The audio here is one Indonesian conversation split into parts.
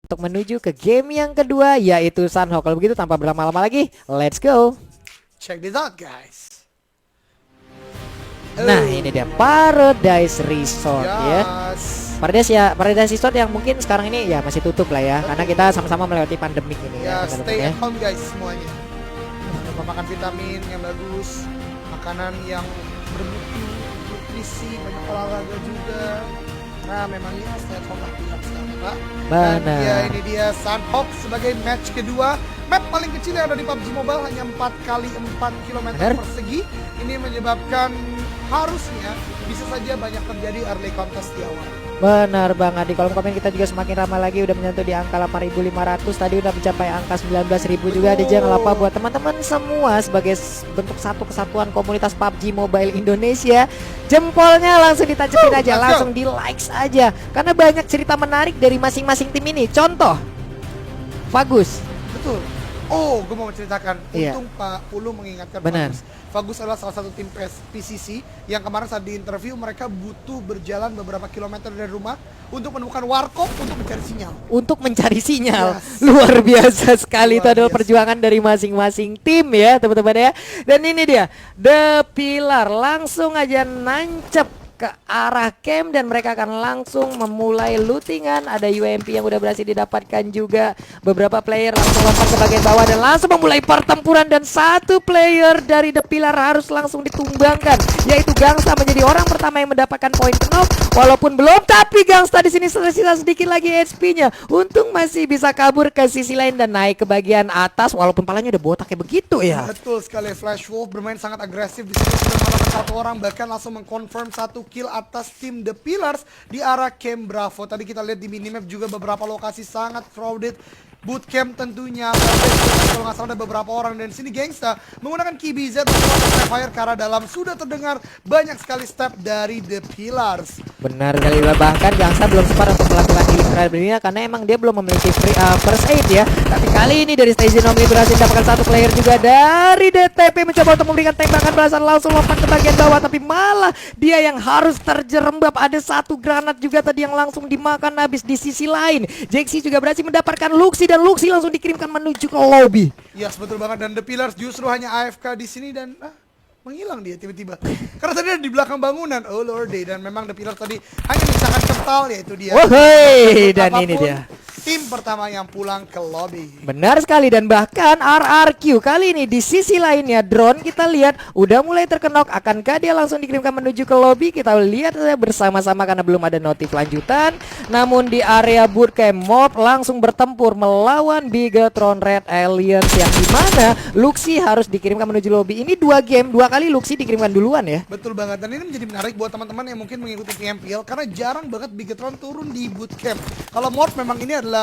untuk menuju ke game yang kedua, yaitu Sunhawk. Kalau begitu tanpa berlama-lama lagi, let's go. Check this out guys. Nah ini dia Paradise Resort ya. Paradise Resort yang mungkin sekarang ini ya masih tutup lah ya, karena kita sama-sama melewati pandemik ini ya. Ya, Stay at home guys semuanya. Makan vitamin yang bagus, makanan yang bermutu, nutrisi, banyak olahraga juga. Nah memang ya stay at home lah Pak. Dan ya ini dia Sunhawk sebagai match kedua. Map paling kecil yang ada di PUBG Mobile hanya 4x4 km persegi. Ini menyebabkan harusnya bisa saja banyak terjadi early contest di awal. Benar banget, di kolom komen kita juga semakin ramai lagi, udah menyentuh di angka 8.500, tadi udah mencapai angka 19.000 juga. Jadi jangan lupa buat teman-teman semua sebagai bentuk satu kesatuan komunitas PUBG Mobile Indonesia, jempolnya langsung ditancapin aja, langsung di likes aja, karena banyak cerita menarik dari masing-masing tim ini. Contoh Fagus. Betul. Oh, gue mau menceritakan. Untung Pak Ulu mengingatkan Fagus. Fagus adalah salah satu tim PCC yang kemarin saat di interview mereka butuh berjalan beberapa kilometer dari rumah untuk menemukan warkop untuk mencari sinyal. Untuk mencari sinyal. Yes. Luar biasa sekali. Itu adalah perjuangan dari masing-masing tim ya teman-teman ya. Dan ini dia The Pillar langsung aja nancep ke arah camp dan mereka akan langsung memulai lootingan. Ada UMP yang udah berhasil didapatkan juga. Beberapa player langsung lompat ke bagian bawah dan langsung memulai pertempuran, dan satu player dari The Pillar harus langsung ditumbangkan, yaitu Gangsta menjadi orang pertama yang mendapatkan poin knock. Walaupun belum, tapi Gangsta di sini tersisa sedikit lagi HP-nya. Untung masih bisa kabur ke sisi lain dan naik ke bagian atas, walaupun palanya udah botak kayak begitu ya. Betul sekali, Flash Wolf bermain sangat agresif di sini, sudah melakukan satu orang, bahkan langsung mengkonfirm satu kill atas tim The Pillars di arah Camp Bravo. Tadi kita lihat di minimap juga beberapa lokasi sangat crowded. Bootcamp tentunya, kalau nggak salah ada beberapa orang, dan sini Gangsta menggunakan KBZ untuk fire karena dalam sudah terdengar banyak sekali step dari The Pillars. Benar sekali, bahkan Gangsta belum sempat untuk melakukan healing trial karena emang dia belum memiliki first aid ya. Tapi kali ini dari Stage Nomli berhasil mendapatkan satu player juga dari DTP, mencoba untuk memberikan tembakan balasan, langsung lompat ke bagian bawah, tapi malah dia yang harus terjerembab. Ada satu granat juga tadi yang langsung dimakan habis. Di sisi lain Jaxi juga berhasil mendapatkan Luxi, dan Luxi langsung dikirimkan menuju ke lobby. Yes, betul banget, dan The Pillars justru hanya AFK di sini dan menghilang dia tiba-tiba. Karena tadi ada di belakang bangunan. Oh lordy, dan memang The Pillars tadi hanya misalkan kental, yaitu dia. Dan ini dia tim pertama yang pulang ke lobby. Benar sekali, dan bahkan RRQ kali ini di sisi lainnya drone kita lihat udah mulai terkenok. Akankah dia langsung dikirimkan menuju ke lobby? Kita lihat saja bersama-sama karena belum ada notif lanjutan. Namun di area bootcamp mob langsung bertempur melawan Bigetron Red Aliens, yang dimana Luxi harus dikirimkan menuju lobby. Ini dua game, dua kali Luxi dikirimkan duluan ya. Betul banget, dan ini menjadi menarik buat teman-teman yang mungkin mengikuti PMPL karena jarang banget Bigetron turun di bootcamp. Kalau Morph memang ini adalah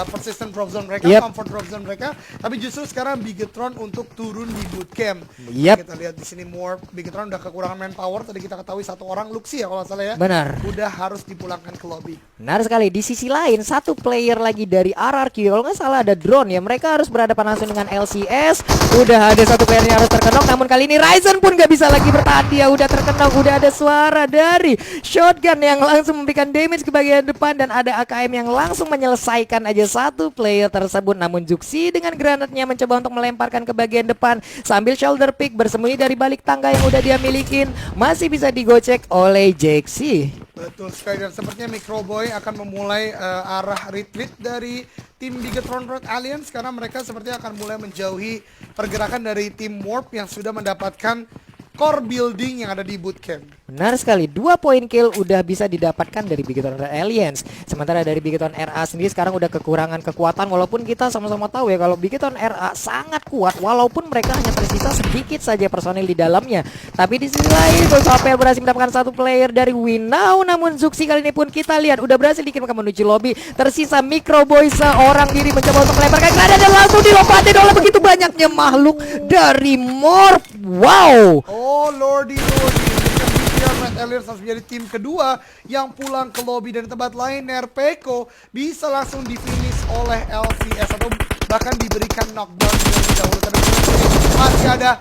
persistent drop zone mereka, comfort drop zone mereka, tapi justru sekarang Bigetron untuk turun di bootcamp. Kita lihat di sini Morph, Bigetron udah kekurangan manpower. Tadi kita ketahui satu orang Luxi ya kalau salah ya. Benar. Udah harus dipulangkan ke lobby. Benar sekali. Di sisi lain satu player lagi dari RRQ, kalau nggak salah ada drone ya. Mereka harus berhadapan langsung dengan LCS. Udah ada satu player yang harus terkenok, namun kali ini Ryzen pun nggak bisa lagi bertahan. Dia udah terkenok. Udah ada suara dari shotgun yang langsung memberikan damage ke bagian depan, dan ada AKM yang langsung menyelesaikan aja satu player tersebut. Namun Juxi dengan granatnya mencoba untuk melemparkan ke bagian depan sambil shoulder pick bersembunyi dari balik tangga yang udah dia milikin. Masih bisa digocek oleh Jaxi. Betul sekali, dan sepertinya Microboy akan memulai arah retreat dari tim Bigetron Red Alliance karena mereka sepertinya akan mulai menjauhi pergerakan dari tim Warp yang sudah mendapatkan core building yang ada di bootcamp. Benar sekali, 2 poin kill udah bisa didapatkan dari Bigetron Red Alliance. Sementara dari Bigetron RA sendiri sekarang udah kekurangan kekuatan, walaupun kita sama-sama tahu ya kalau Bigetron RA sangat kuat, walaupun mereka hanya tersisa sedikit saja personil di dalamnya. Tapi di sisi lain Ghost berhasil mendapatkan satu player dari Winnow, namun Zuxi kali ini pun kita lihat udah berhasil dikirimkan menuju lobby. Tersisa Microboy seorang diri mencoba untuk melemparkan granat dan langsung dilompatin oleh begitu banyaknya makhluk dari Morph. Wow. Oh lordy, Red Alliance harus menjadi tim kedua yang pulang ke lobby, dan tempat lain Nerpeko bisa langsung di-finish oleh LCS atau bahkan diberikan knockdown dari dahulu. Masih ada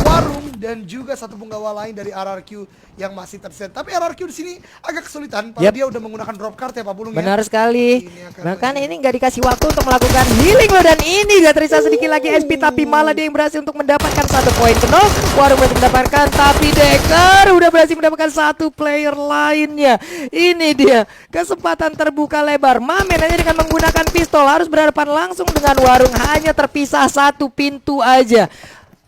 Warung dan juga satu punggawa lain dari RRQ yang masih terset. Tapi RRQ di sini agak kesulitan, padahal dia udah menggunakan drop card ya Pak Pulung. Benar sekali. Bahkan ini nggak dikasih waktu untuk melakukan healing loh, dan ini dia tersisa sedikit lagi SP, tapi malah dia yang berhasil untuk mendapatkan 1 poin penuh. Warung berhasil mendapatkan, tapi Decker udah berhasil mendapatkan 1 player lainnya. Ini dia kesempatan terbuka lebar. Mamen hanya dengan menggunakan pistol harus berhadapan langsung dengan Warung, hanya terpisah 1 pintu aja.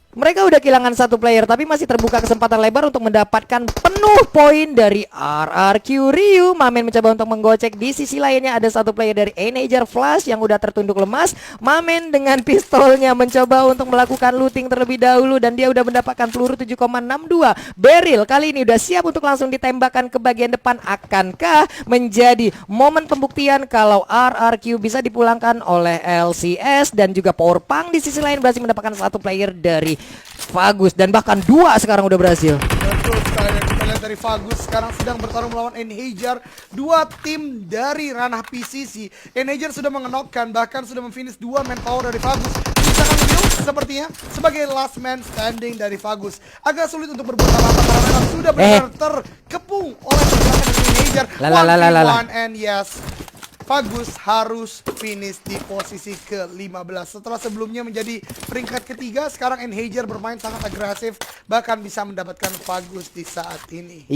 Mereka udah kehilangan 1 player, tapi masih terbuka kesempatan lebar untuk mendapatkan penuh poin dari RRQ Ryu. Mamen mencoba untuk menggocek. Di sisi lainnya ada 1 player dari Enager Flash yang udah tertunduk lemas. Mamen dengan pistolnya mencoba untuk melakukan looting terlebih dahulu, dan dia udah mendapatkan peluru 7,62. Beryl kali ini udah siap untuk langsung ditembakkan ke bagian depan. Akankah menjadi momen pembuktian kalau RRQ bisa dipulangkan oleh LCS? Dan juga Powerpunk di sisi lain berhasil mendapatkan 1 player dari Fagus, dan bahkan 2 sekarang udah berhasil. Betul sekali, dan kita lihat dari Fagus sekarang sedang bertarung melawan Enhager, 2 tim dari ranah PCC. Enhager sudah mengenokkan, bahkan sudah memfinish 2 manpower dari Fagus. Misalkan Will sepertinya sebagai last man standing dari Fagus. Agak sulit untuk berbuat apa-apa karena memang sudah benar terkepung oleh pergerakan dari Enhager. One and yes, Fagus harus finish di posisi ke-15. Setelah sebelumnya menjadi peringkat ketiga, sekarang Enhager bermain sangat agresif, bahkan bisa mendapatkan Fagus di saat ini.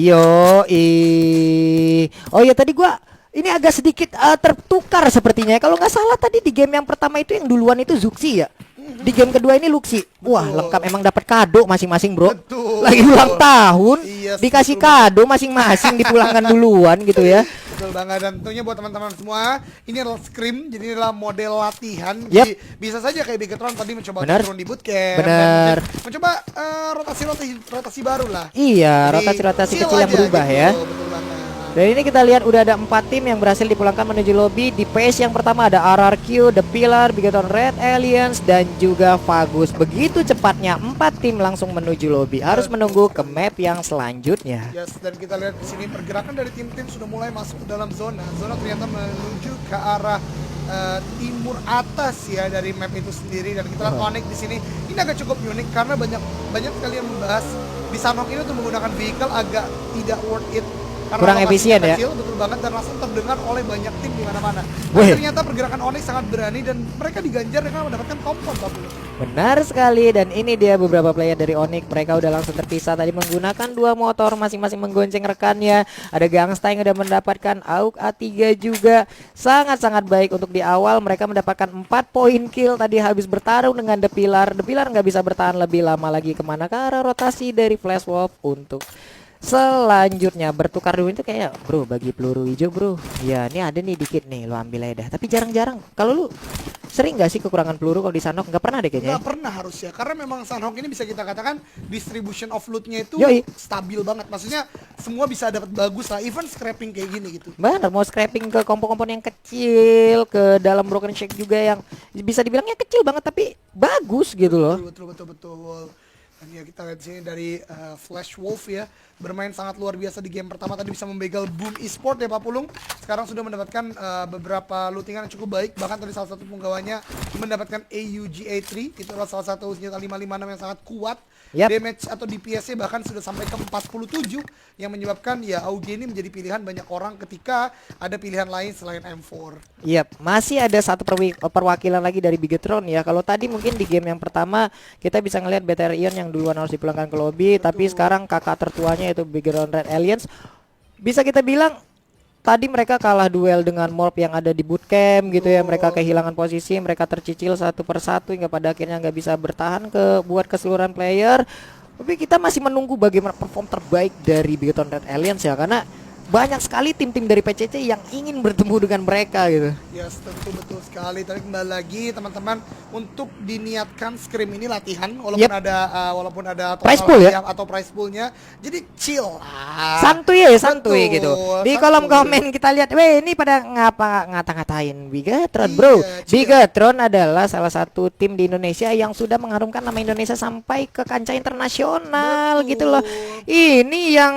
Oh iya, tadi gua ini agak sedikit tertukar sepertinya. Kalau nggak salah tadi di game yang pertama itu yang duluan itu Zuxi ya. Di game kedua ini Luxi. Wah, lengkap, emang dapat kado masing-masing, bro. Betul. Lagi ulang tahun, Yes, dikasih kado masing-masing, dipulangkan duluan gitu ya. Betul banget, dan tentunya buat teman-teman semua, ini adalah scrim, jadi ini adalah model latihan. Yep. Jadi bisa saja kayak Bigetron tadi mencoba turun di bootcamp. Bener. Mencoba rotasi baru lah. Iya, rotasi-rotasi kecil yang berubah gitu. ya. Betul banget. Dan ini kita lihat udah ada 4 tim yang berhasil dipulangkan menuju lobby. Di phase yang pertama ada RRQ, The Pillar, Bigetron Red Alliance, dan juga Fagus. Begitu cepatnya 4 tim langsung menuju lobby. Harus menunggu ke map yang selanjutnya. Yes, dan kita lihat di sini pergerakan dari tim-tim sudah mulai masuk ke dalam zona. Zona ternyata menuju ke arah timur atas ya dari map itu sendiri, dan kita lihat Onyx di sini. Ini agak cukup unik karena banyak sekali yang membahas di Sanhok ini untuk menggunakan vehicle agak tidak worth it. Kurang efisien ya. Betul banget, dan langsung terdengar oleh banyak tim di mana-mana. Ternyata pergerakan Onyx sangat berani, dan mereka diganjar dengan mendapatkan kompon. Benar sekali, dan ini dia beberapa player dari Onyx. Mereka udah langsung terpisah tadi menggunakan 2 motor masing-masing menggonceng rekannya. Ada Gangsta yang udah mendapatkan AUK A3 juga. Sangat-sangat baik untuk di awal. Mereka mendapatkan 4 poin kill tadi habis bertarung dengan The Pillar. The Pillar nggak bisa bertahan lebih lama lagi, kemana ke arah rotasi dari Flash Wolf untuk selanjutnya bertukar dulu. Itu kayak bro bagi peluru hijau bro. Ya ini ada nih dikit nih, lo ambil aja dah. Tapi jarang-jarang. Kalau lu sering gak sih kekurangan peluru kalau di Sanhok? Nggak pernah deh kayaknya. Nggak pernah harusnya, karena memang Sanhok ini bisa kita katakan distribution of lootnya itu stabil banget. Maksudnya semua bisa dapat bagus lah, even scrapping kayak gini gitu. Benar, mau scrapping ke kompon-kompon yang kecil, ke dalam broken shake juga yang bisa dibilangnya kecil banget tapi bagus gitu loh. Betul. Dan ya kita lihat di sini dari Flash Wolf ya, bermain sangat luar biasa di game pertama tadi, bisa membegal Boom Esport ya Pak Pulung. Sekarang sudah mendapatkan beberapa lootingan yang cukup baik, bahkan dari salah satu punggawanya mendapatkan AUG A3. Itu adalah salah satu senjata 556 yang sangat kuat. Damage atau DPS-nya bahkan sudah sampai ke 47, yang menyebabkan ya AUG ini menjadi pilihan banyak orang ketika ada pilihan lain selain M4. Masih ada satu perwakilan lagi dari Bigetron ya. Kalau tadi mungkin di game yang pertama kita bisa ngelihat BTR Ion yang duluan harus dipulangkan ke lobby. Tapi sekarang kakak tertuanya yaitu Bigetron Red Alliance, bisa kita bilang tadi mereka kalah duel dengan Morp yang ada di bootcamp gitu ya. Mereka kehilangan posisi, mereka tercicil satu persatu hingga pada akhirnya nggak bisa bertahan buat keseluruhan player. Tapi kita masih menunggu bagaimana perform terbaik dari Bigetron Red Alliance ya, karena banyak sekali tim-tim dari PCC yang ingin bertemu dengan mereka gitu. Yes, tentu betul sekali. Tapi kembali lagi teman-teman, untuk diniatkan scrim ini latihan, walaupun ada prize pool ya, atau prize poolnya, jadi chill lah. Santuy gitu. Di kolom komen kita lihat, ini pada ngata-ngatain Bigetron bro. Bigetron adalah salah satu tim di Indonesia yang sudah mengharumkan nama Indonesia sampai ke kancah internasional gitu loh. Ini yang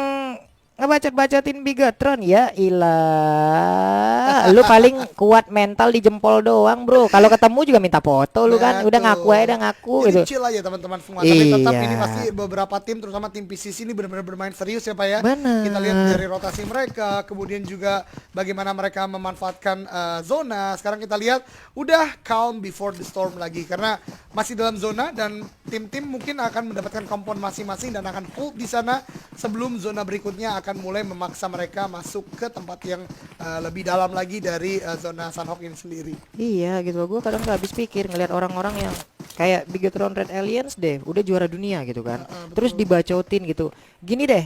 ngebacot-bacotin Bigetron ya ilah. Lu paling kuat mental di jempol doang, bro. Kalau ketemu juga minta foto lu kan. Udah ngaku aja, udah ngaku jadi gitu. chill aja teman-teman semua. Tapi tetap Iya. ini pasti beberapa tim, terutama tim PCC ini benar-benar bermain serius ya Pak ya. Bener. Kita lihat dari rotasi mereka, kemudian juga bagaimana mereka memanfaatkan zona. Sekarang kita lihat udah calm before the storm lagi karena masih dalam zona dan tim-tim mungkin akan mendapatkan kompon masing-masing dan akan hold di sana sebelum zona berikutnya akan mulai memaksa mereka masuk ke tempat yang lebih dalam lagi dari zona Sunhawk ini sendiri. Iya gitu. Gue kadang gak habis pikir ngelihat orang-orang yang kayak Bigetron Red Aliens deh, udah juara dunia gitu kan. Terus dibacotin gitu. Gini deh.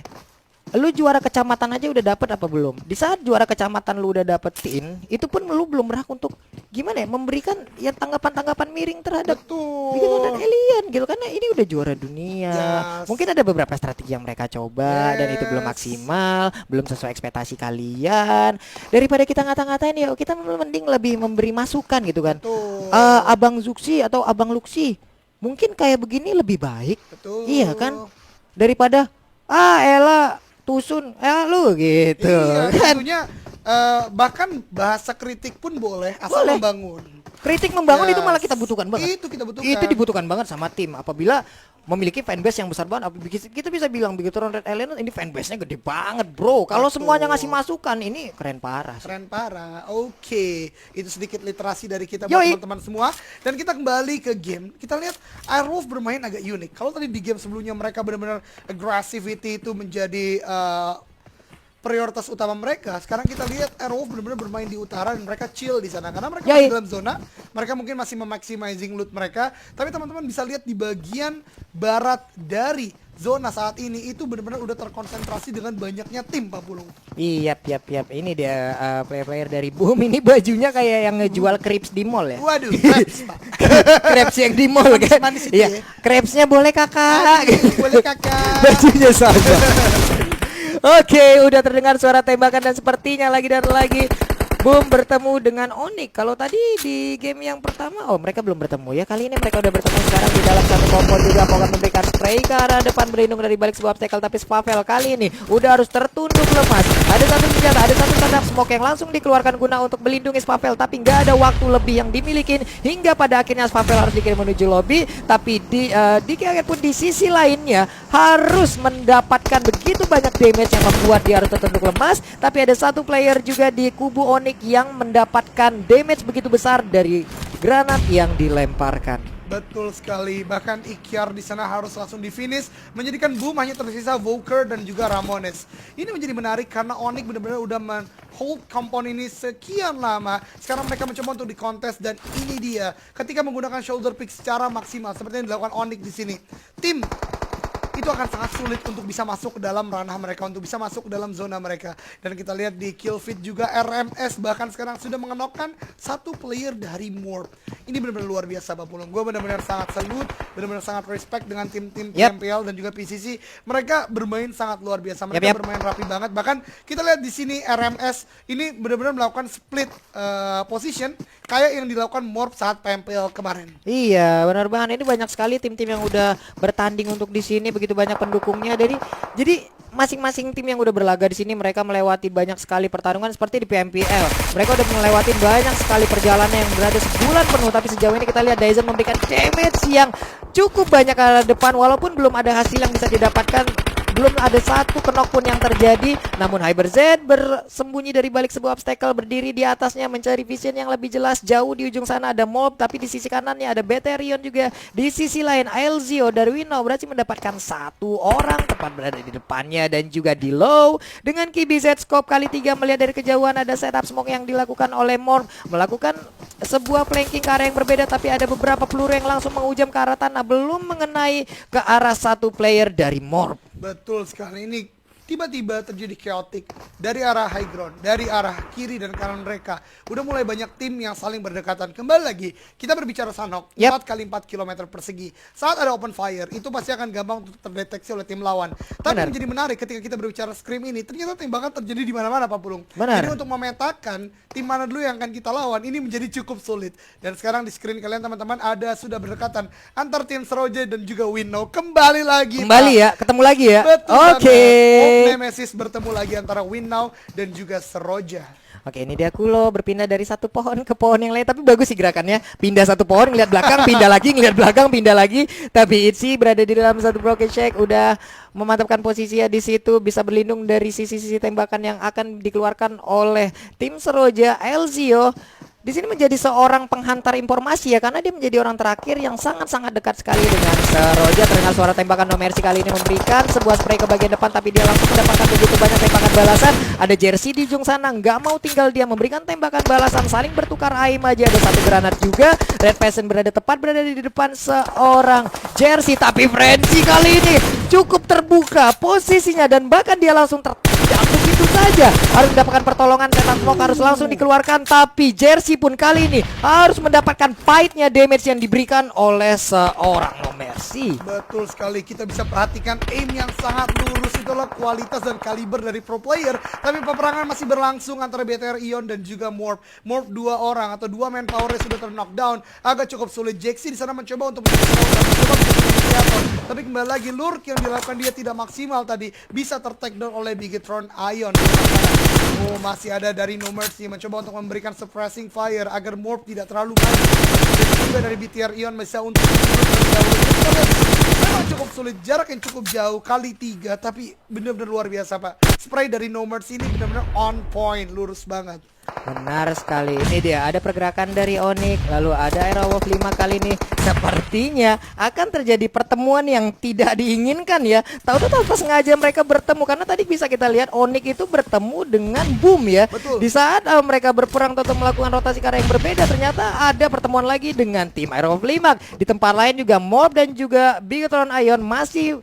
Lu juara kecamatan aja udah dapet apa belum? Di saat juara kecamatan lu udah dapetin, itu pun lu belum berhak untuk gimana ya, memberikan ya tanggapan-tanggapan miring terhadap Bigetron Red Betul. Alien gitu karena ini udah juara dunia. Yes. Mungkin ada beberapa strategi yang mereka coba dan itu belum Yes. maksimal, belum sesuai ekspektasi kalian. Daripada kita ngata-ngatain ya, kita mending lebih memberi masukan gitu kan. Betul. Abang Zuxi atau Abang Luxi, mungkin kayak begini lebih baik. Betul. Iya kan? Daripada Ella Tusun, lu gitu. Iya, Kan tentunya bahkan bahasa kritik pun boleh asal Boleh. membangun. kritik membangun Yes. itu malah kita butuhkan banget. Itu kita butuhkan. Itu dibutuhkan banget sama tim apabila memiliki fanbase yang besar banget. Kita bisa bilang Bigetron Red Alien ini fanbase-nya gede banget, bro. Kalau Betul. semuanya ngasih masukan ini keren parah. Keren parah. Oke, itu sedikit literasi dari kita buat Yoi. teman-teman semua. Dan kita kembali ke game. Kita lihat Airwolf bermain agak unik. Kalau tadi di game sebelumnya mereka benar-benar aggressivity itu menjadi prioritas utama mereka. Sekarang kita lihat Airwolf benar-benar bermain di utara dan mereka chill di sana karena mereka Yoi. masih dalam zona. Mereka mungkin masih memaximizing loot mereka. Tapi teman-teman bisa lihat di bagian barat dari zona saat ini itu benar-benar udah terkonsentrasi dengan banyaknya tim Pak Pulung. Iya, yap. Ini dia player-player dari Boom ini bajunya kayak yang ngejual crepes di mall ya. Waduh, crepes, Pak. Crepes yang di mall kan. Manis-manis itu Iya, ya. crepesnya boleh kakak. Aduh, boleh kakak. Bajunya sama. Oke, udah terdengar suara tembakan dan sepertinya lagi dan lagi Boom bertemu dengan Onyx. Kalau tadi di game yang pertama, mereka belum bertemu ya. Kali ini mereka udah bertemu sekarang di dalam satu combo juga. Akan memberikan spray ke arah depan berlindung dari balik sebuah obstacle. Tapi Spavel kali ini udah harus tertunduk lemas. Ada satu senjata, ada satu tanda smoke yang langsung dikeluarkan guna untuk melindungi Spavel. Tapi nggak ada waktu lebih yang dimiliki hingga pada akhirnya Spavel harus dikirim menuju lobby. Tapi di pun di sisi lainnya harus mendapatkan begitu banyak damage yang membuat dia harus tertunduk lemas. Tapi ada satu player juga di kubu Onyx yang mendapatkan damage begitu besar dari granat yang dilemparkan. Betul sekali. Bahkan Ikyar di sana harus langsung di finish, menjadikan Boom hanya tersisa Voker dan juga Ramones. Ini menjadi menarik karena Onyx benar-benar udah hold kompon ini sekian lama. Sekarang mereka mencoba untuk dikontes dan ini dia ketika menggunakan shoulder pick secara maksimal seperti yang dilakukan Onyx di sini. Tim itu akan sangat sulit untuk bisa masuk ke dalam ranah mereka, untuk bisa masuk ke dalam zona mereka. Dan kita lihat di kill feed juga RMS bahkan sekarang sudah mengenokkan satu player dari Morp. Ini benar-benar luar biasa Pak Pulung. Gue benar-benar sangat salut, benar-benar sangat respect dengan tim-tim PMPL dan juga PCC. Mereka bermain sangat luar biasa. Mereka bermain rapi banget. Bahkan kita lihat di sini RMS ini benar-benar melakukan split position kayak yang dilakukan Morp saat PMPL kemarin. Iya, benar banget. Ini banyak sekali tim-tim yang udah bertanding untuk di sini, begitu banyak pendukungnya. Jadi masing-masing tim yang udah berlaga di sini mereka melewati banyak sekali pertarungan seperti di PMPL. Mereka udah melewati banyak sekali perjalanan yang berada sebulan penuh, tapi sejauh ini kita lihat Dyson memberikan damage yang cukup banyak ke arah depan walaupun belum ada hasil yang bisa didapatkan. Belum ada satu knock pun yang terjadi. Namun Hyper Z bersembunyi dari balik sebuah obstacle, berdiri di atasnya mencari vision yang lebih jelas. Jauh di ujung sana ada Mob, tapi di sisi kanannya ada Beterion juga. Di sisi lain Aelzio Darwino berhasil mendapatkan satu orang tepat berada di depannya dan juga di low. Dengan Kibi Z scope kali 3 melihat dari kejauhan ada setup smoke yang dilakukan oleh Morp, melakukan sebuah flanking ke arah yang berbeda, tapi ada beberapa peluru yang langsung menghujam ke arah tanah, belum mengenai ke arah satu player dari Morp. Betul sekali. Ini tiba-tiba terjadi chaotic dari arah high ground, dari arah kiri dan kanan mereka. Udah mulai banyak tim yang saling berdekatan. Kembali lagi, kita berbicara Sunhawk, 4 kali 4 km persegi. Saat ada open fire, itu pasti akan gampang untuk terdeteksi oleh tim lawan. Tapi yang menjadi menarik ketika kita berbicara Scream ini, ternyata tembakan terjadi di mana-mana Pak Pulung. Benar. Jadi untuk memetakan tim mana dulu yang akan kita lawan, ini menjadi cukup sulit. Dan sekarang di screen kalian teman-teman ada sudah berdekatan antar tim Seroja dan juga Winnow. Kembali lagi Kembali Pak. ya, ketemu lagi ya. Betul Oke. banget. Nemesis bertemu lagi antara Win Now dan juga Seroja. Oke, ini dia Kulo berpindah dari satu pohon ke pohon yang lain, tapi bagus sih gerakannya. Pindah satu pohon, ngeliat belakang, pindah lagi, ngeliat belakang, pindah lagi. Tapi Itzy berada di dalam satu broken shack, udah memantapkan posisinya di situ, bisa berlindung dari sisi-sisi tembakan yang akan dikeluarkan oleh tim Seroja. Elzio di sini menjadi seorang penghantar informasi ya, karena dia menjadi orang terakhir yang sangat-sangat dekat sekali dengan Seroja. Terdengar suara tembakan No Mercy kali ini memberikan sebuah spray ke bagian depan, tapi dia langsung mendapatkan begitu banyak tembakan balasan. Ada Jersey di ujung sana, nggak mau tinggal dia memberikan tembakan balasan, saling bertukar aim aja. Ada satu granat juga. Red Peasant berada di depan seorang Jersey, tapi Frenzy kali ini cukup terbuka posisinya dan bahkan dia langsung tertendang begitu saja. Harus mendapatkan pertolongan, Setan Smoke harus langsung dikeluarkan, tapi Jersey pun kali ini harus mendapatkan fight-nya, damage yang diberikan oleh seorang No Mercy. Betul sekali, kita bisa perhatikan aim yang sangat lurus, itulah kualitas dan kaliber dari pro player. Tapi peperangan masih berlangsung antara BTR Ion dan juga Morph. Morph dua orang atau dua manpower sudah ter-knockdown, agak cukup sulit. Jaxi di sana mencoba untuk mencoba inisiator, tapi kembali lagi lurk yang dilakukan dia tidak maksimal tadi, bisa ter-takedown oleh Bigetron Ion. Oh, masih ada dari No Mercy mencoba untuk memberikan suppressing fire agar Morph tidak terlalu maju. Dan juga dari BTR Ion bisa untuk memang cukup sulit, jarak yang cukup jauh kali 3, tapi benar-benar luar biasa Pak. Spray dari No Mercy ini benar-benar on point, lurus banget. Benar sekali, ini dia ada pergerakan dari Onyx, lalu ada Aerowolf 5 kali ini. Sepertinya akan terjadi pertemuan yang tidak diinginkan ya. Tahu-tahu pas sengaja mereka bertemu, karena tadi bisa kita lihat Onyx itu bertemu dengan Boom ya. Betul. Di saat mereka berperang atau melakukan rotasi ke arah yang berbeda, ternyata ada pertemuan lagi dengan tim Aerowolf 5. Di tempat lain juga Morph dan juga Bigetron Ion masih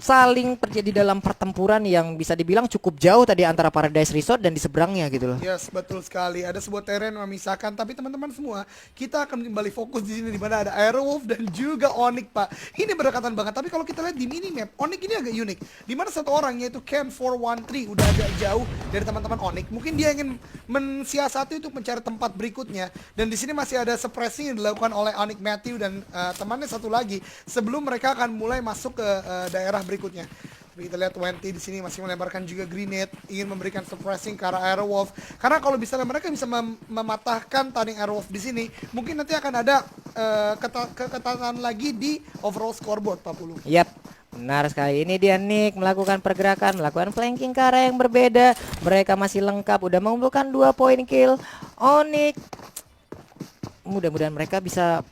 saling terjadi dalam pertempuran yang bisa dibilang cukup jauh tadi antara Paradise Resort dan di seberangnya gitu loh. Yes, betul sekali. Ada sebuah terrain memisahkan, tapi teman-teman semua, kita akan kembali fokus di sini di mana ada Aerowolf dan juga Onyx, Pak. Ini berdekatan banget, tapi kalau kita lihat di minimap, Onyx ini agak unik. Di mana satu orang yaitu Ken413 udah agak jauh dari teman-teman Onyx. Mungkin dia ingin mensiasati untuk mencari tempat berikutnya. Dan di sini masih ada suppressing yang dilakukan oleh Onyx Matthew dan temannya satu lagi sebelum mereka akan mulai masuk ke daerah berikutnya. Tapi kita lihat Wenty di sini masih melemparkan juga grenade, ingin memberikan suppressing ke arah Aerowolf. Karena kalau misalnya mereka bisa mematahkan taring Aerowolf di sini, mungkin nanti akan ada keketatan lagi di overall scoreboard 40. Yap, benar sekali. Ini dia Nick melakukan pergerakan, melakukan flanking ke arah yang berbeda. Mereka masih lengkap, udah mengumpulkan 2 poin kill. Onyx mudah-mudahan mereka bisa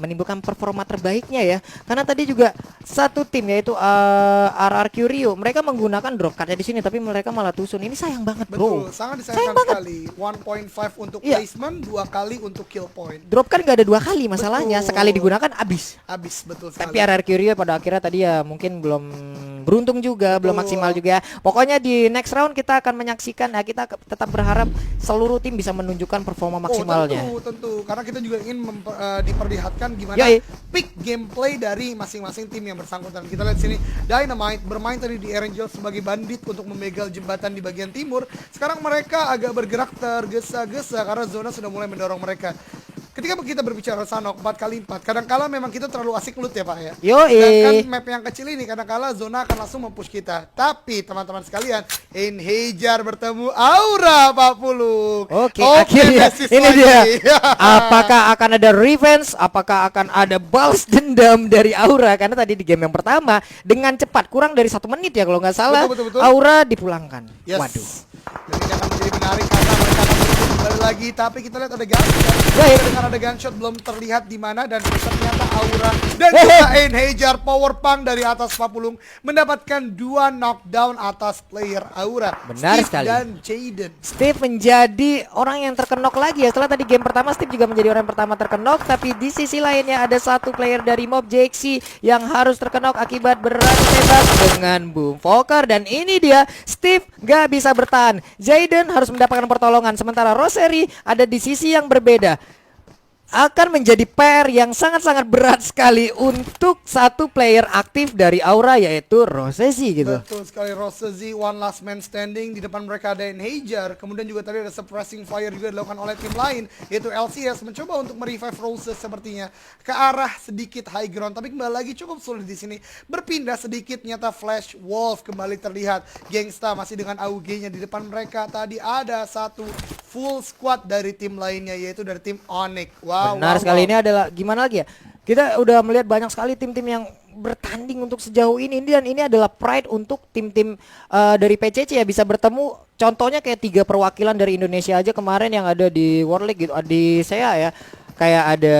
menimbulkan performa terbaiknya ya. Karena tadi juga satu tim yaitu RRQ Rio, mereka menggunakan drop cardnya di sini, tapi mereka malah tusun. Ini sayang banget, bro. Betul, sangat disayangkan sekali. 1.5 untuk placement, 2 kali untuk kill point. Drop card gak ada 2 kali masalahnya. Betul. Sekali digunakan habis. Habis, betul sekali. Tapi RRQ Rio pada akhirnya tadi ya mungkin belum beruntung juga, belum maksimal juga. Pokoknya di next round kita akan menyaksikan ya, kita tetap berharap seluruh tim bisa menunjukkan performa maksimalnya. Tentu, karena kita juga ingin diperlihatkan gimana peak gameplay dari masing-masing tim yang bersangkutan. Kita lihat sini Dynamite bermain tadi di Erangel sebagai bandit untuk membegal jembatan di bagian timur. Sekarang mereka agak bergerak tergesa-gesa karena zona sudah mulai mendorong mereka. Ketika kita berbicara Sanok 4x4, kadang-kala memang kita terlalu asik loot ya Pak ya. Sedangkan map yang kecil ini kadang-kala zona akan langsung mempush kita. Tapi teman-teman sekalian, Enhajar bertemu Aura Pak Puluk. Oke, akhirnya ini dia. Apakah akan ada revenge? Apakah akan ada balas dendam dari Aura? Karena tadi di game yang pertama dengan cepat kurang dari 1 menit ya kalau nggak salah, betul. Aura dipulangkan. Yes. Waduh. Dan ini akan menjadi menarik karena mereka akan kembali lagi, tapi kita lihat ada gunshot. Dengan ada gunshot belum terlihat di mana, dan ternyata Aura dan juga Enhajar power punk dari atas Papulung mendapatkan 2 knockdown atas player Aura. Benar Steve sekali. Dan Jaden. Steve menjadi orang yang terkenok lagi ya. Setelah tadi game pertama Steve juga menjadi orang yang pertama terkenok, tapi di sisi lainnya ada satu player dari Mob Jaxi yang harus terkenok akibat beradu tembak dengan Boom Fokker. Dan ini dia, Steve gak bisa bertahan. Jaden harus mendapatkan pertolongan, sementara Rosary ada di sisi yang berbeda. akan menjadi PR yang sangat-sangat berat sekali untuk satu player aktif dari Aura yaitu Rosesi gitu. Betul sekali, Rosesi one last man standing. Di depan mereka ada Enhajar. Kemudian juga tadi ada suppressing fire juga dilakukan oleh tim lain, yaitu LCS mencoba untuk merevive Roses sepertinya ke arah sedikit high ground. Tapi kembali lagi cukup sulit di sini. Berpindah sedikit, nyata Flash Wolf kembali terlihat. Gangsta masih dengan AUG-nya di depan mereka. Tadi ada satu full squad dari tim lainnya, yaitu dari tim Onyx. Wow, Benar sekali, ini adalah gimana lagi ya? Kita udah melihat banyak sekali tim-tim yang bertanding untuk sejauh ini, dan ini adalah pride untuk tim-tim dari PCC ya, bisa bertemu. Contohnya kayak 3 perwakilan dari Indonesia aja kemarin yang ada di World League gitu, di SEA ya. Kayak ada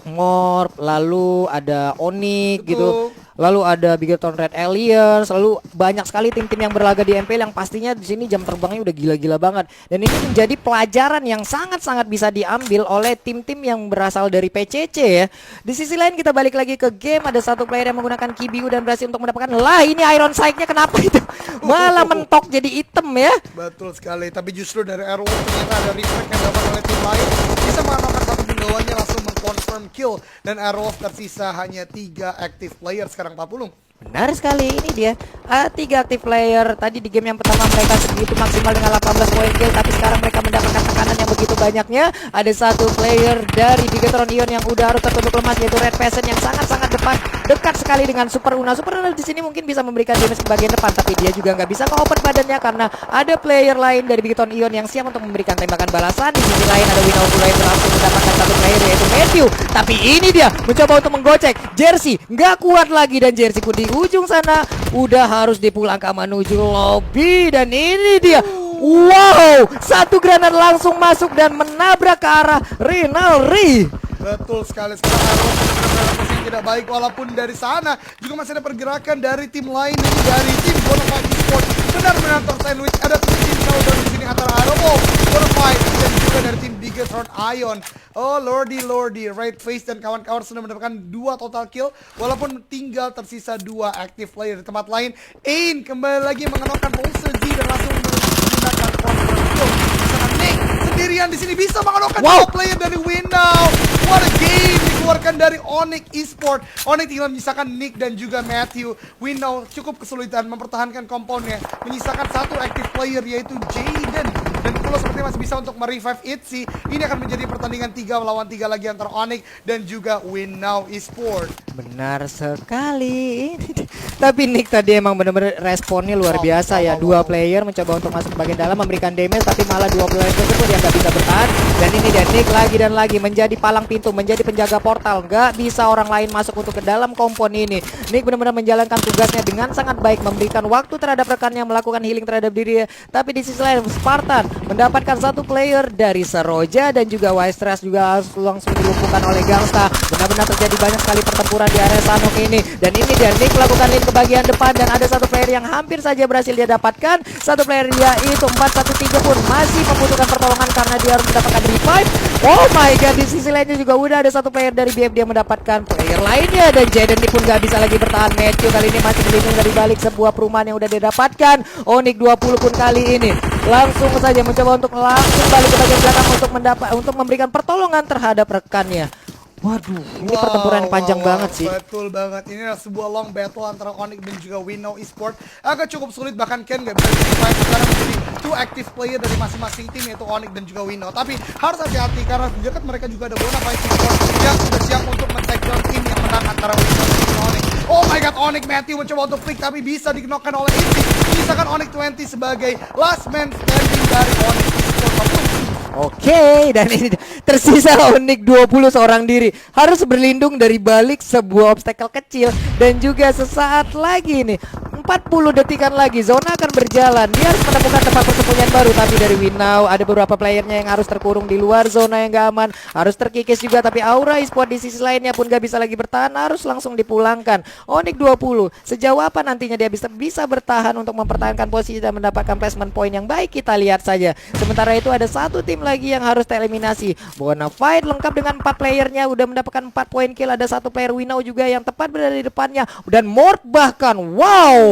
Morp, lalu ada Onyx gitu. Lalu ada Bigetron Red Aliens, lalu banyak sekali tim-tim yang berlaga di MPL yang pastinya di sini jam terbangnya udah gila-gila banget. Dan ini menjadi pelajaran yang sangat-sangat bisa diambil oleh tim-tim yang berasal dari PCC ya. Di sisi lain kita balik lagi ke game, ada satu player yang menggunakan Kibiu dan berhasil untuk mendapatkan, lah ini Iron Sight-nya kenapa itu malah mentok jadi item ya. Betul sekali, tapi justru dari Arrow ternyata ada reflect yang dilakukan oleh tim lain, bisa mengamankan satu penggawanya langsung mengconfirm kill, dan Arrow tersisa hanya 3 active player sekarang 40. Benar sekali, ini dia 3 aktif player. Tadi di game yang pertama mereka segitu maksimal dengan 18 poin kill, tapi sekarang mereka mendapatkan tekanan yang begitu banyaknya. Ada satu player dari Bigetron Ion yang udah harus tertunduk lemas, yaitu Red Peasant yang sangat-sangat dekat sekali dengan Super Una. Super Una di sini mungkin bisa memberikan damage ke bagian depan, tapi dia juga nggak bisa nge-open badannya karena ada player lain dari Bigetron Ion yang siap untuk memberikan tembakan balasan. Di sisi lain ada Winnow yang berhasil mendapatkan satu player yaitu Matthew, tapi ini dia mencoba untuk menggocek Jersey, nggak kuat lagi, dan Jersey pun di ujung sana udah harus dipulangkan menuju lobby. Dan ini dia, wow, satu granat langsung masuk dan menabrak ke arah Rinaldi. Betul sekali, sekarang Arrow dalam posisi tidak baik, walaupun dari sana juga masih ada pergerakan dari tim lain, dari tim Bonafide Esports. Benar-benar tersandwich, ada tim Southern di sini antara Arrow, Bonafide dan juga dari tim Bigetron Ion. Oh lordy, Red Face dan kawan-kawan sudah mendapatkan 2 total kill, walaupun tinggal tersisa 2 active player. Di tempat lain, Ain kembali lagi mengenalkan Pulse Z dan langsung menggunakan confirm kill. Nick sendirian di sini bisa mengenalkan 2 player dari Winnow. What a game dikeluarkan dari Onyx Esports. Onyx tinggal menyisakan Nick dan juga Matthew. Winnow cukup kesulitan mempertahankan komponnya, menyisakan 1 active player yaitu Jaden. Dan Pulo sepertinya masih bisa untuk merevive Itzy. Ini akan menjadi pertandingan 3 lawan 3 lagi antara Onyx dan juga Winnow Esports. Benar sekali. Tapi Nick tadi emang benar-benar responnya luar biasa ya. 2 player mencoba untuk masuk ke bagian dalam memberikan damage, tapi malah 2 player tersebut yang gak bisa bertahan. Dan ini dia Nick lagi dan lagi menjadi palang pintu, menjadi penjaga portal. Gak bisa orang lain masuk untuk ke dalam kompon ini. Nick benar-benar menjalankan tugasnya dengan sangat baik, memberikan waktu terhadap rekannya melakukan healing terhadap dirinya. Tapi di sisi lain Spartan mendapatkan 1 player dari Seroja dan juga Wise juga langsung dilumpuhkan oleh Gangsta. Benar-benar terjadi banyak sekali pertempuran di area Sanok ini. Dan ini dia Nick melakukan link ke bagian depan, dan ada 1 player yang hampir saja berhasil dia dapatkan. 1 player yaitu 413 pun masih membutuhkan pertolongan karena dia harus mendapatkan revive. Oh my god, di sisi lainnya juga udah ada 1 player dari BF dia mendapatkan player lainnya, dan Jaden pun gak bisa lagi bertahan. Matthew kali ini masih berlindung dari balik sebuah perumahan yang udah dia dapatkan. Onyx 20 pun kali ini langsung saja mencoba untuk langsung balik ke bagian belakang untuk memberikan pertolongan terhadap rekannya. Waduh, ini pertempuran yang panjang banget sih. Betul banget, ini adalah sebuah long battle antara Onyx dan juga Winnow Esports. Agak cukup sulit, bahkan Ken gak bisa di-revive sekarang menjadi 2 active player dari masing-masing tim, yaitu Onyx dan juga Winnow. Tapi harus hati-hati karena di dekat mereka juga ada Bonafide Esports yang sudah siap untuk men-take down tim yang menang antara Winnow dan juga Onyx. Oh my god, Onyx Matthew mencoba untuk flick tapi bisa dikenokan oleh Itzy. Menyisakan Onyx 20 sebagai last man standing dari Onyx Esports. Oke, dan ini tersisa Onyx 20 seorang diri, harus berlindung dari balik sebuah obstacle kecil. Dan juga sesaat lagi nih, 40 detikan lagi zona akan berjalan. Dia harus menemukan tempat persembunyian baru, tapi dari Winnow ada beberapa playernya yang harus terkurung di luar zona yang gak aman, harus terkikis juga. Tapi Aura Esports di sisi lainnya pun gak bisa lagi bertahan, harus langsung dipulangkan. Onyx 20, sejauh apa nantinya dia bisa bertahan untuk mempertahankan posisi dan mendapatkan placement point yang baik, kita lihat saja. Sementara itu ada 1 tim lagi yang harus tereliminasi. Bonafide lengkap dengan 4 playernya, udah mendapatkan 4 poin kill. Ada 1 player Winnow juga yang tepat berada di depannya, dan Mort bahkan, wow,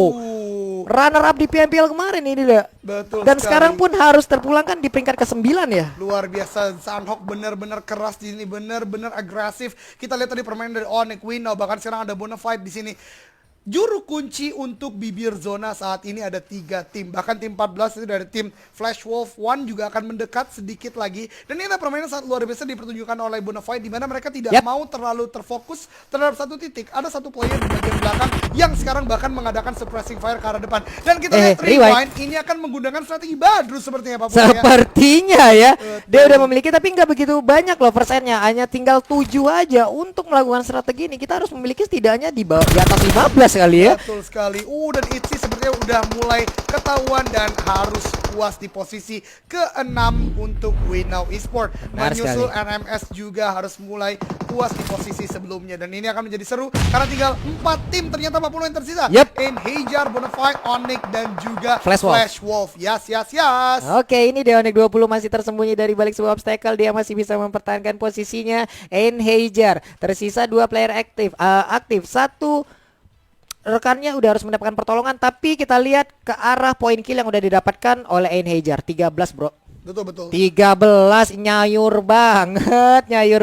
Runner up di PMPL kemarin ini dia. Betul Dan sekali. sekarang pun harus terpulangkan di peringkat ke-9 ya. Luar biasa, Sunhawk benar-benar keras di sini, benar-benar agresif. Kita lihat tadi permainan dari Onyx Winnow, bahkan sekarang ada Bonafide di sini. Juru kunci untuk bibir zona saat ini ada 3 tim. Bahkan tim 14 itu dari tim Flash Wolf One juga akan mendekat sedikit lagi. Dan ini adalah permainan sangat luar biasa dipertunjukkan oleh Bonafide, di mana mereka tidak mau terlalu terfokus terhadap satu titik. Ada satu player di bagian belakang yang sekarang bahkan mengadakan suppressing fire ke arah depan. Dan kita lihat Rewind ini akan menggunakan strategi Badrus sepertinya Pak Putri. Sepertinya ya. Dia udah memiliki, tapi nggak begitu banyak loh persennya. Hanya tinggal 7 aja untuk melakukan strategi ini. Kita harus memiliki setidaknya di atas 15 kali ya. Betul sekali. Dan Itzy sepertinya udah mulai ketahuan dan harus puas di posisi ke-6 untuk Winnow Esport. Menyusul NMS juga harus mulai puas di posisi sebelumnya. Dan ini akan menjadi seru karena tinggal 4 tim ternyata 40 yang tersisa. Enhajar, Bonafide, Onyx dan juga Flash Wolf. Yes. Oke, ini Onyx 20 masih tersembunyi dari balik sebuah obstacle. Dia masih bisa mempertahankan posisinya. Enhajar tersisa 2 player aktif. Satu rekannya udah harus mendapatkan pertolongan, tapi kita lihat ke arah poin kill yang udah didapatkan oleh Enhajar 13 bro. Betul. 13 nyayur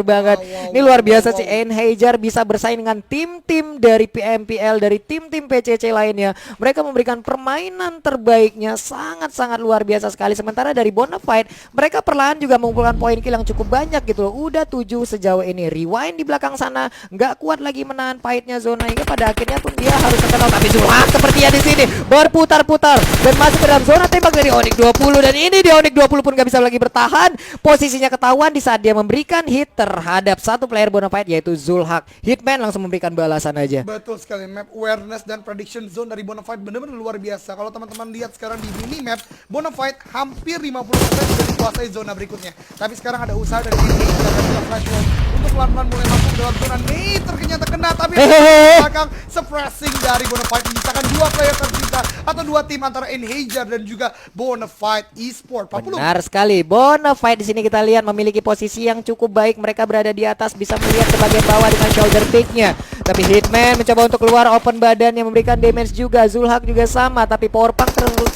banget. Ini luar biasa sih Enhajar bisa bersaing dengan tim-tim dari PMPL, dari tim-tim PCC lainnya. Mereka memberikan permainan terbaiknya, sangat-sangat luar biasa sekali. Sementara dari Bonafide, mereka perlahan juga mengumpulkan poin kill yang cukup banyak gitu loh. Udah 7 sejauh ini. Rewind di belakang sana nggak kuat lagi menahan pahitnya zona, hingga pada akhirnya pun dia harus terkenal. Tapi Zulhak sepertinya di sini berputar-putar dan masuk ke dalam zona tembak dari Onyx 20. Dan ini di Onyx 20 pun gak bisa lagi bertahan. Posisinya ketahuan di saat dia memberikan hit terhadap satu player Bonafide, yaitu Zulhak. Hitman langsung memberikan balasan aja. Betul sekali. Map awareness dan prediction zone dari Bonafide benar-benar luar biasa. Kalau teman-teman lihat sekarang di mini map, Bonafide hampir 50% sudah dikuasai zona berikutnya. Tapi sekarang ada usaha dari ini dan Flash Wolf untuk pelan-pelan mulai masuk ke dalam zona. Nih ternyata kena, tapi belakang suppressing dari Bonafide menyisakan 2 player tersisa atau 2 tim antara Enhajar dan juga Bonafide Esport. Benar sekali. Bonafide di sini kita lihat memiliki posisi yang cukup baik. Mereka berada di atas, bisa melihat ke bagian bawah dengan shoulder pick-nya. Tapi Hitman mencoba untuk keluar open badan yang memberikan damage juga. Zulhak juga sama, tapi Powerpunk terus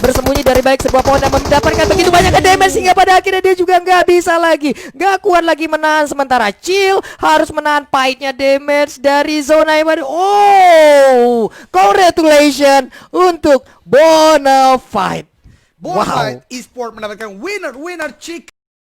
bersembunyi dari balik sebuah pohon dan mendapatkan begitu banyak damage hingga pada akhirnya dia juga nggak bisa lagi, nggak kuat lagi menahan. Sementara Chill harus menahan pahitnya damage dari zona yang baru. Congratulations untuk Bonafide. Bonafide Esport mendapatkan winner chick